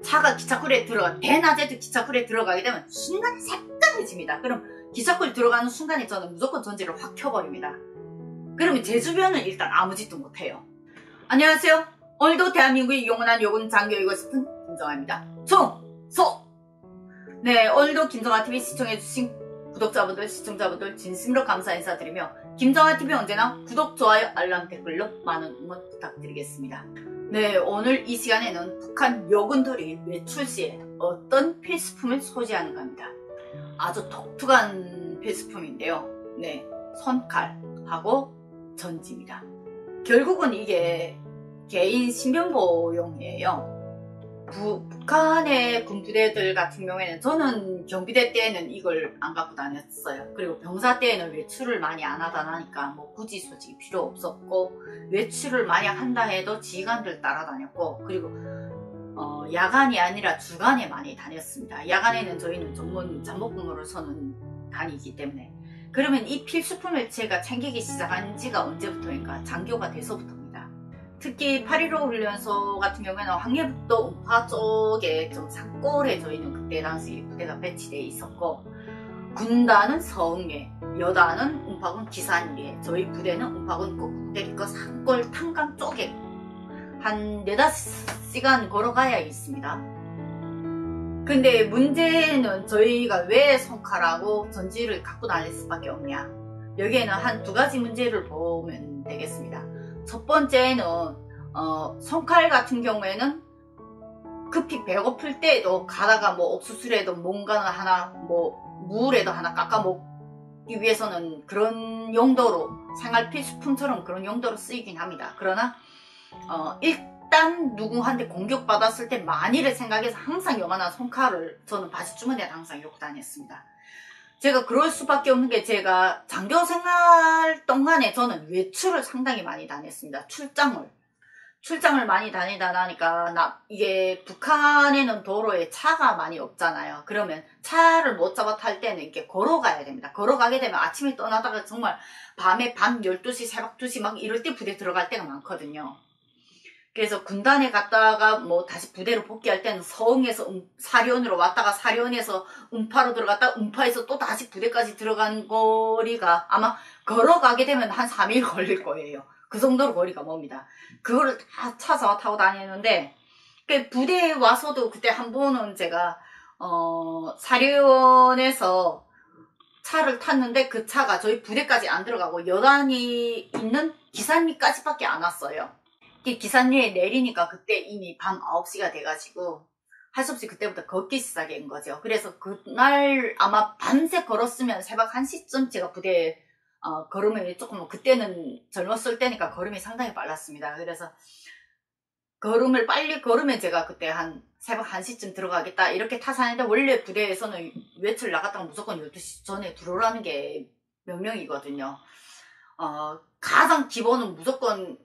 차가 기차굴에 대낮에도 기차굴에 들어가게 되면 순간 새까매집니다. 그럼 기차굴 들어가는 순간에 저는 무조건 전지를 확 켜버립니다. 그러면 제 주변은 일단 아무 짓도 못해요. 안녕하세요. 오늘도 대한민국의 영원한 요군 장교이고 싶은 김정아입니다. 충소! 네, 오늘도 김정아TV 시청해주신 구독자분들, 시청자분들 진심으로 감사 인사드리며 김정아TV 언제나 구독, 좋아요, 알람, 댓글로 많은 응원 부탁드리겠습니다. 네, 오늘 이 시간에는 북한 요군들이 외출 시에 어떤 필수품을 소지하는가 합니다. 아주 독특한 필수품인데요. 네, 손칼하고 전지입니다. 결국은 이게 개인 신변보용이에요. 북한의 군부대들 같은 경우에는 저는 경비대 때에는 이걸 안 갖고 다녔어요. 그리고 병사 때에는 외출을 많이 안 하다 나니까 뭐 굳이 솔직히 필요 없었고, 외출을 만약 한다 해도 지휘관들 따라다녔고, 그리고 야간이 아니라 주간에 많이 다녔습니다. 야간에는 저희는 전문 잠복근무를 서는 다니기 때문에. 그러면 이 필수품을 제가 챙기기 시작한 지가 언제부터인가? 장교가 돼서부터입니다. 특히 8.15 훈련소 같은 경우에는 황해북도 운파 쪽에 좀 산골에 저희는 그때 당시 부대가 배치되어 있었고, 군단은 서흥에, 여단은 운파군 기산리에, 저희 부대는 운파군 꼭대기껏 산골 탄강 쪽에 한 4-5시간 걸어가야 있습니다. 근데 문제는 저희가 왜 손칼하고 전지를 갖고 다닐 수밖에 없냐, 여기에는 한 2가지 문제를 보면 되겠습니다. 첫 번째는 손칼 같은 경우에는 급히 배고플 때에도 가다가 뭐 옥수수라도 뭔가 하나 뭐 무라도 하나 깎아 먹기 위해서는 그런 용도로, 생활 필수품처럼 그런 용도로 쓰이긴 합니다. 그러나 일단 누구한테 공격받았을 때 만일을 생각해서 항상 요만한 손칼을 저는 바지 주머니에 항상 이러고 다녔습니다. 제가 그럴 수밖에 없는 게, 제가 장교 생활 동안에 저는 외출을 상당히 많이 다녔습니다. 출장을 많이 다니다 나니까 이게 북한에는 도로에 차가 많이 없잖아요. 그러면 차를 못 잡아 탈 때는 이렇게 걸어가야 됩니다. 걸어가게 되면 아침에 떠나다가 정말 밤에 밤 12시, 새벽 2시 막 이럴 때 부대 들어갈 때가 많거든요. 그래서 군단에 갔다가 뭐 다시 부대로 복귀할 때는 서흥에서 사련으로 왔다가 사련에서 운파로 들어갔다가 운파에서 또 다시 부대까지 들어간 거리가 아마 걸어가게 되면 한 3일 걸릴 거예요. 그 정도로 거리가 멉니다. 그거를 다 찾아 타고 다녔는데, 부대에 와서도 그때 한 번은 제가 사련에서 차를 탔는데 그 차가 저희 부대까지 안 들어가고 여단이 있는 기산리까지밖에 안 왔어요. 기산리에 내리니까 그때 이미 밤 9시가 돼가지고 할 수 없이 그때부터 걷기 시작한 거죠. 그래서 그날 아마 밤새 걸었으면 새벽 1시쯤 제가 부대에 걸음이 조금, 그때는 젊었을 때니까 걸음이 상당히 빨랐습니다. 그래서 걸음을 빨리 걸으면 제가 그때 한 새벽 1시쯤 들어가겠다 이렇게 타산했는데, 원래 부대에서는 외출 나갔다가 무조건 12시 전에 들어오라는 게 명령이거든요. 가장 기본은 무조건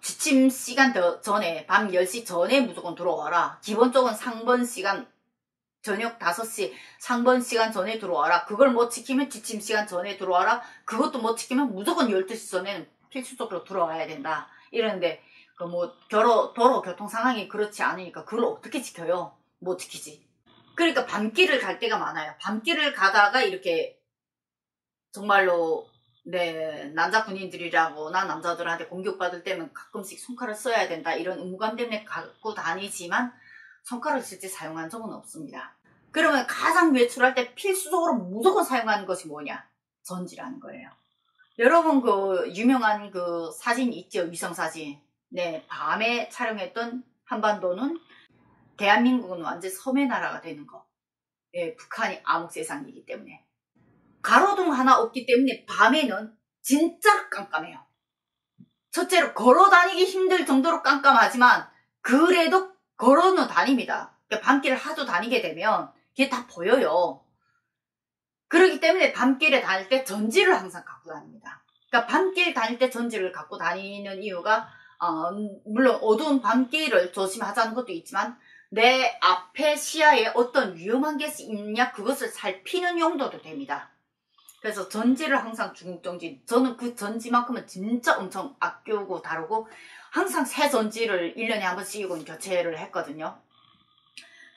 지침 시간 전에, 밤 10시 전에 무조건 들어와라. 기본적인 상번 시간, 저녁 5시 상번 시간 전에 들어와라. 그걸 못 지키면 지침 시간 전에 들어와라. 그것도 못 지키면 무조건 12시 전에는 필수적으로 들어와야 된다. 이러는데 도로 교통 상황이 그렇지 않으니까 그걸 어떻게 지켜요? 못 지키지. 그러니까 밤길을 갈 때가 많아요. 밤길을 가다가 이렇게 정말로 남자 군인들이라거나 남자들한테 공격받을 때면 가끔씩 손칼을 써야 된다, 이런 의무감 때문에 갖고 다니지만 손칼을 실제 사용한 적은 없습니다. 그러면 가장 외출할 때 필수적으로 무조건 사용하는 것이 뭐냐? 전지라는 거예요. 여러분 유명한 사진 있죠? 위성사진. 네, 밤에 촬영했던 한반도는 대한민국은 완전 섬의 나라가 되는 거. 네, 북한이 암흑세상이기 때문에. 가로등 하나 없기 때문에 밤에는 진짜 깜깜해요. 첫째로 걸어 다니기 힘들 정도로 깜깜하지만 그래도 걸어는 다닙니다. 그러니까 밤길을 하도 다니게 되면 그게 다 보여요. 그렇기 때문에 밤길에 다닐 때 전지를 항상 갖고 다닙니다. 그러니까 밤길 다닐 때 전지를 갖고 다니는 이유가 물론 어두운 밤길을 조심하자는 것도 있지만 내 앞에 시야에 어떤 위험한 게 있냐 그것을 살피는 용도도 됩니다. 그래서 전지를 항상 중국전지, 저는 그 전지만큼은 진짜 엄청 아끼고 다루고 항상 새 전지를 1년에 한 번씩 교체를 했거든요.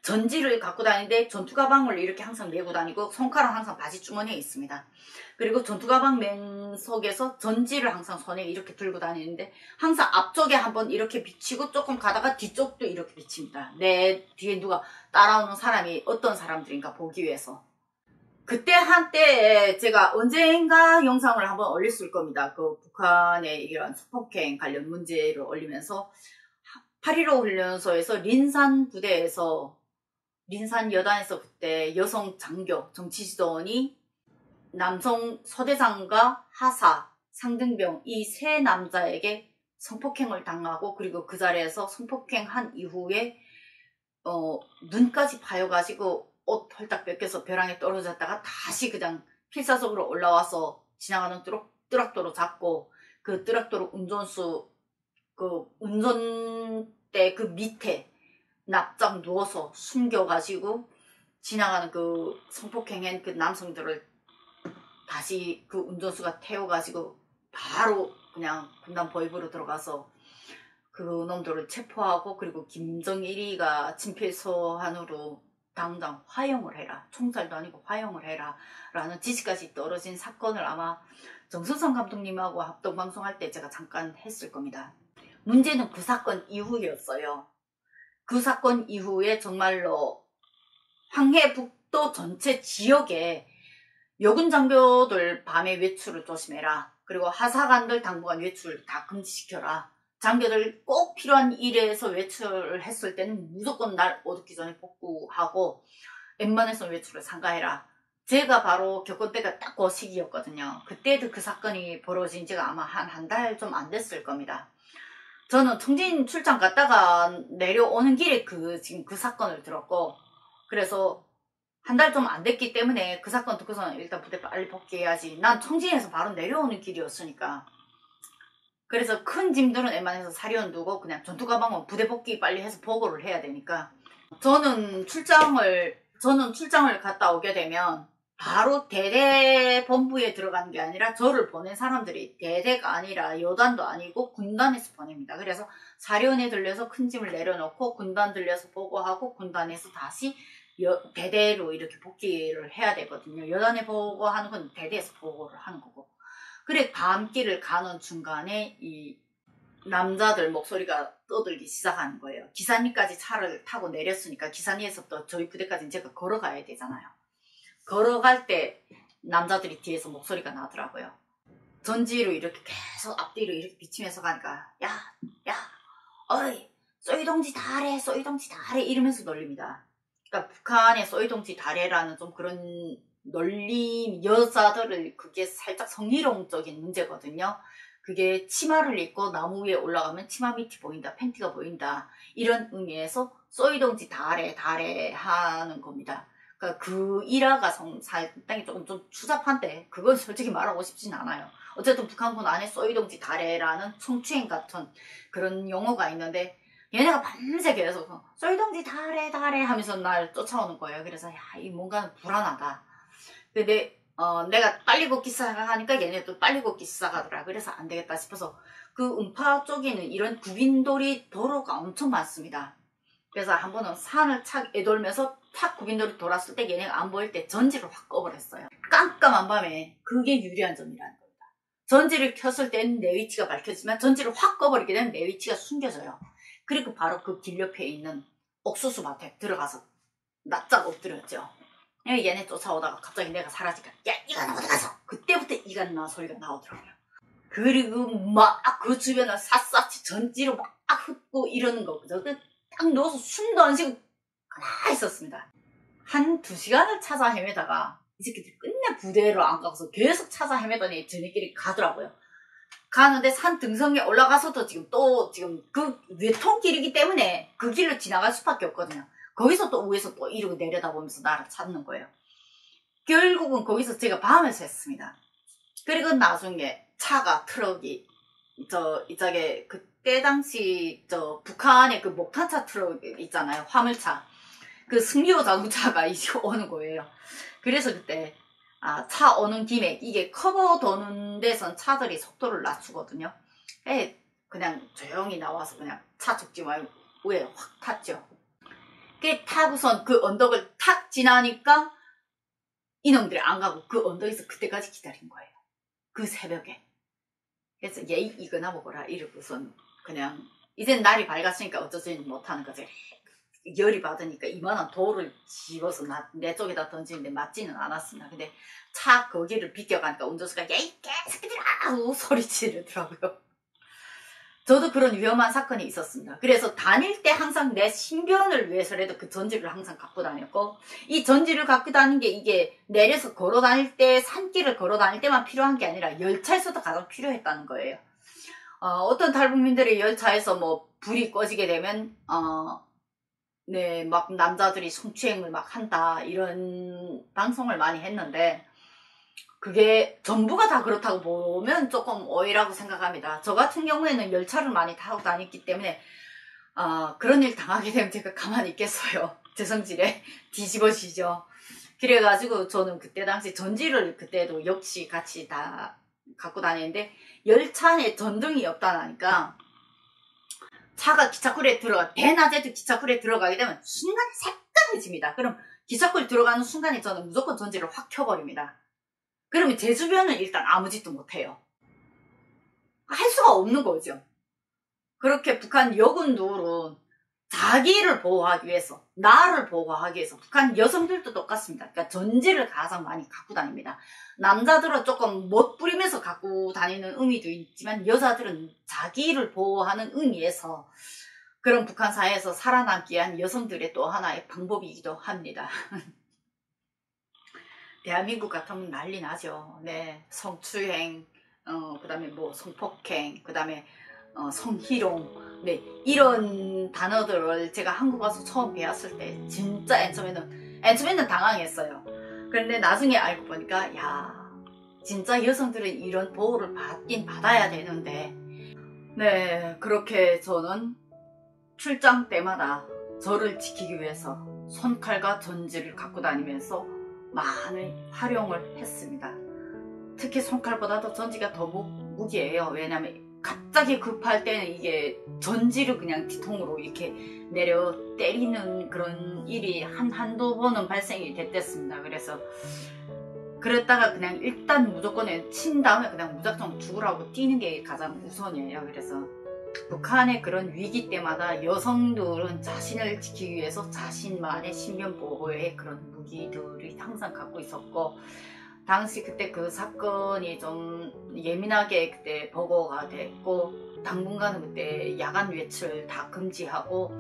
전지를 갖고 다니는데 전투가방을 이렇게 항상 메고 다니고 손칼은 항상 바지 주머니에 있습니다. 그리고 전투가방 맨 속에서 전지를 항상 손에 이렇게 들고 다니는데 항상 앞쪽에 한번 이렇게 비치고 조금 가다가 뒤쪽도 이렇게 비칩니다. 내 뒤에 누가 따라오는 사람이 어떤 사람들인가 보기 위해서. 그때 한때 제가 언젠가 영상을 한번 올렸을 겁니다. 그 북한의 이런 성폭행 관련 문제를 올리면서 8.15 훈련소에서 린산 부대에서 린산 여단에서 그때 여성 장교 정치지도원이 남성 서대장과 하사, 상등병 이 세 남자에게 성폭행을 당하고 그리고 그 자리에서 성폭행한 이후에 눈까지 파여가지고 옷 헐딱 뺏겨서 벼랑에 떨어졌다가 다시 그냥 필사적으로 올라와서 지나가는 뜨락도로 잡고 그 뜨락도로 운전수 그 운전대 그 밑에 납작 누워서 숨겨가지고 지나가는 그 성폭행한 그 남성들을 다시 그 운전수가 태워가지고 바로 그냥 군단 보위부로 들어가서 그 놈들을 체포하고 그리고 김정일이가 친필소환으로 당장 화형을 해라. 총살도 아니고 화형을 해라. 라는 지시까지 떨어진 사건을 아마 정선성 감독님하고 합동방송할 때 제가 잠깐 했을 겁니다. 문제는 그 사건 이후였어요. 그 사건 이후에 정말로 황해북도 전체 지역에 여군 장교들 밤에 외출을 조심해라. 그리고 하사관들 당분간 외출 다 금지시켜라. 장교들 꼭 필요한 일에서 외출을 했을 때는 무조건 날 어둡기 전에 복구하고 웬만해서 외출을 삼가해라. 제가 바로 겪은 때가 딱 그 시기였거든요. 그때도 그 사건이 벌어진 지가 아마 한 달 좀 안 됐을 겁니다. 저는 청진 출장 갔다가 내려오는 길에 지금 그 사건을 들었고, 그래서 한 달 좀 안 됐기 때문에 그 사건 듣고서는 일단 부대 빨리 복귀해야지. 난 청진에서 바로 내려오는 길이었으니까. 그래서 큰 짐들은 웬만해서 사리온 두고 그냥 전투가방은 부대 복귀 빨리 해서 보고를 해야 되니까. 저는 출장을 갔다 오게 되면 바로 대대 본부에 들어가는 게 아니라 저를 보낸 사람들이 대대가 아니라 여단도 아니고 군단에서 보냅니다. 그래서 사리온에 들려서 큰 짐을 내려놓고 군단 들려서 보고하고 군단에서 다시 대대로 이렇게 복귀를 해야 되거든요. 여단에 보고하는 건 대대에서 보고를 하는 거고. 그래 밤길을 가는 중간에 이 남자들 목소리가 떠들기 시작하는 거예요. 기사님까지 차를 타고 내렸으니까 기사님에서 또 저희 부대까지 제가 걸어가야 되잖아요. 걸어갈 때 남자들이 뒤에서 목소리가 나더라고요. 전지로 이렇게 계속 앞뒤로 이렇게 비치면서 가니까 야 어이 쏘이동지 다래 쏘이동지 다래 이러면서 놀립니다. 그러니까 북한의 쏘이동지 다래라는 좀 그런 놀림, 여자들을 그게 살짝 성희롱적인 문제거든요. 그게 치마를 입고 나무 위에 올라가면 치마 밑이 보인다, 팬티가 보인다 이런 의미에서 쏘이동지 다래 하는 겁니다. 그러니까 그 일화가 상당히 조금 좀 추잡한데 그건 솔직히 말하고 싶진 않아요. 어쨌든 북한군 안에 쏘이동지 다래라는 성추행 같은 그런 용어가 있는데 얘네가 밤새 계속 쏘이동지 다래 하면서 날 쫓아오는 거예요. 그래서 이 뭔가는 불안하다. 근데 내가 빨리 걷기 시작하니까 얘네도 빨리 걷기 시작하더라. 그래서 안 되겠다 싶어서 그 음파 쪽에는 이런 구빈돌이 도로가 엄청 많습니다. 그래서 한 번은 산을 착 애돌면서 탁 구빈돌이 돌았을 때 얘네가 안 보일 때 전지를 확 꺼버렸어요. 깜깜한 밤에 그게 유리한 점이라는 겁니다. 전지를 켰을 때는 내 위치가 밝혀지만 전지를 확 꺼버리게 되면 내 위치가 숨겨져요. 그리고 바로 그 길 옆에 있는 옥수수 밭에 들어가서 납작 엎드렸죠. 얘네 쫓아오다가 갑자기 내가 사라지니까 야 이간 어디 가서 그때부터 이간 나 소리가 나오더라고요. 그리고 막 그 주변을 샅샅이 전지로 막 훑고 이러는 거 그죠? 딱 누워서 숨도 안 쉬고 가만히 있었습니다. 한 2시간을 찾아 헤매다가 이 새끼들이 끝내 부대로 안 가고서 계속 찾아 헤매더니 저희끼리 가더라고요. 가는데 산 등성에 올라가서도 지금 그 외통길이기 때문에 그 길로 지나갈 수밖에 없거든요. 거기서 또 위에서 또 이러고 내려다보면서 나를 찾는 거예요. 결국은 거기서 제가 밤을 샜습니다. 그리고 나중에 차가 트럭이 이쪽에 그때 당시 북한의 그 목탄차 트럭 있잖아요. 화물차. 그 승리호 자동차가 이제 오는 거예요. 그래서 그때 차 오는 김에 이게 커버 도는 데선 차들이 속도를 낮추거든요. 그냥 조용히 나와서 그냥 차 적지 말고 위에 확 탔죠. 그 타고선 그 언덕을 탁 지나니까 이놈들이 안 가고 그 언덕에서 그때까지 기다린 거예요. 그 새벽에. 그래서 얘 이거나 먹어라 이러고선 그냥 이젠 날이 밝았으니까 어쩌지 못하는 거지. 열이 받으니까 이만한 돌을 집어서 내 쪽에다 던지는데 맞지는 않았습니다. 근데 차 거기를 비껴가니까 운전수가 야이 개새끼들아 하고 소리 지르더라고요. 저도 그런 위험한 사건이 있었습니다. 그래서 다닐 때 항상 내 신변을 위해서라도 그 전지를 항상 갖고 다녔고, 이 전지를 갖고 다니는 게 이게 내려서 걸어 다닐 때, 산길을 걸어 다닐 때만 필요한 게 아니라 열차에서도 가장 필요했다는 거예요. 어떤 탈북민들이 열차에서 뭐 불이 꺼지게 되면 네, 막 남자들이 성추행을 막 한다 이런 방송을 많이 했는데, 그게 전부가 다 그렇다고 보면 조금 오해라고 생각합니다. 저 같은 경우에는 열차를 많이 타고 다녔기 때문에 그런 일 당하게 되면 제가 가만히 있겠어요. 제 성질에 뒤집어지죠. 그래가지고 저는 그때 당시 전지를 그때도 역시 같이 다 갖고 다니는데, 열차 안에 전등이 없다니까 차가 기차굴에 대낮에도 기차굴에 들어가게 되면 순간에 새까매집니다. 그럼 기차굴 들어가는 순간에 저는 무조건 전지를 확 켜버립니다. 그러면 제 주변은 일단 아무 짓도 못해요. 할 수가 없는 거죠. 그렇게 북한 여군들은 자기를 보호하기 위해서, 나를 보호하기 위해서, 북한 여성들도 똑같습니다. 그러니까 전지를 가장 많이 갖고 다닙니다. 남자들은 조금 못 부리면서 갖고 다니는 의미도 있지만 여자들은 자기를 보호하는 의미에서 그런 북한 사회에서 살아남기 위한 여성들의 또 하나의 방법이기도 합니다. 대한민국 같으면 난리 나죠. 네, 성추행, 그 다음에 뭐 성폭행, 그 다음에 성희롱, 네, 이런 단어들을 제가 한국 와서 처음 배웠을 때 진짜 처음에는 당황했어요. 그런데 나중에 알고 보니까 야, 진짜 여성들은 이런 보호를 받긴 받아야 되는데, 네, 그렇게 저는 출장 때마다 저를 지키기 위해서 손칼과 전지를 갖고 다니면서 많은 활용을 했습니다. 특히 손칼보다도 전지가 더 무기예요. 왜냐면 갑자기 급할 때는 이게 전지를 그냥 뒤통으로 이렇게 내려 때리는 그런 일이 한두 번은 발생이 됐댔습니다. 그래서 그랬다가 그냥 일단 무조건 친 다음에 그냥 무작정 죽으라고 뛰는 게 가장 우선이에요. 그래서 북한의 그런 위기 때마다 여성들은 자신을 지키기 위해서 자신만의 신변 보호의 그런 무기들을 항상 갖고 있었고, 당시 그때 그 사건이 좀 예민하게 그때 보고가 됐고, 당분간은 그때 야간 외출 다 금지하고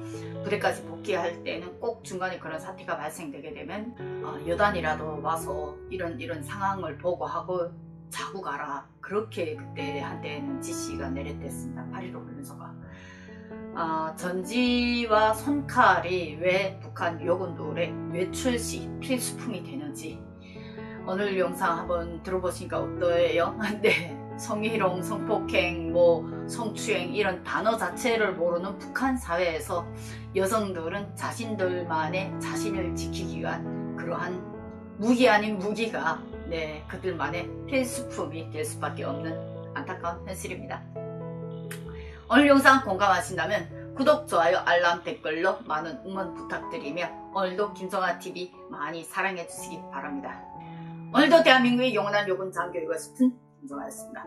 부대까지 복귀할 때는 꼭 중간에 그런 사태가 발생되게 되면 여단이라도 와서 이런 상황을 보고하고 자고 가라, 그렇게 그때 한때는 지시가 내렸댔습니다. 8.15 훈련소가. 전지와 손칼이 왜 북한 여군들의 외출 시 필수품이 되는지 오늘 영상 한번 들어보시니까 어떠해요? 네, 성희롱, 성폭행, 뭐 성추행 이런 단어 자체를 모르는 북한 사회에서 여성들은 자신들만의 자신을 지키기 위한 그러한 무기 아닌 무기가 네, 그들만의 필수품이 될 수밖에 없는 안타까운 현실입니다. 오늘 영상 공감하신다면 구독, 좋아요, 알람, 댓글로 많은 응원 부탁드리며 오늘도 김성아TV 많이 사랑해주시기 바랍니다. 오늘도 대한민국의 영원한 요군 장교이고 싶은 김성아였습니다.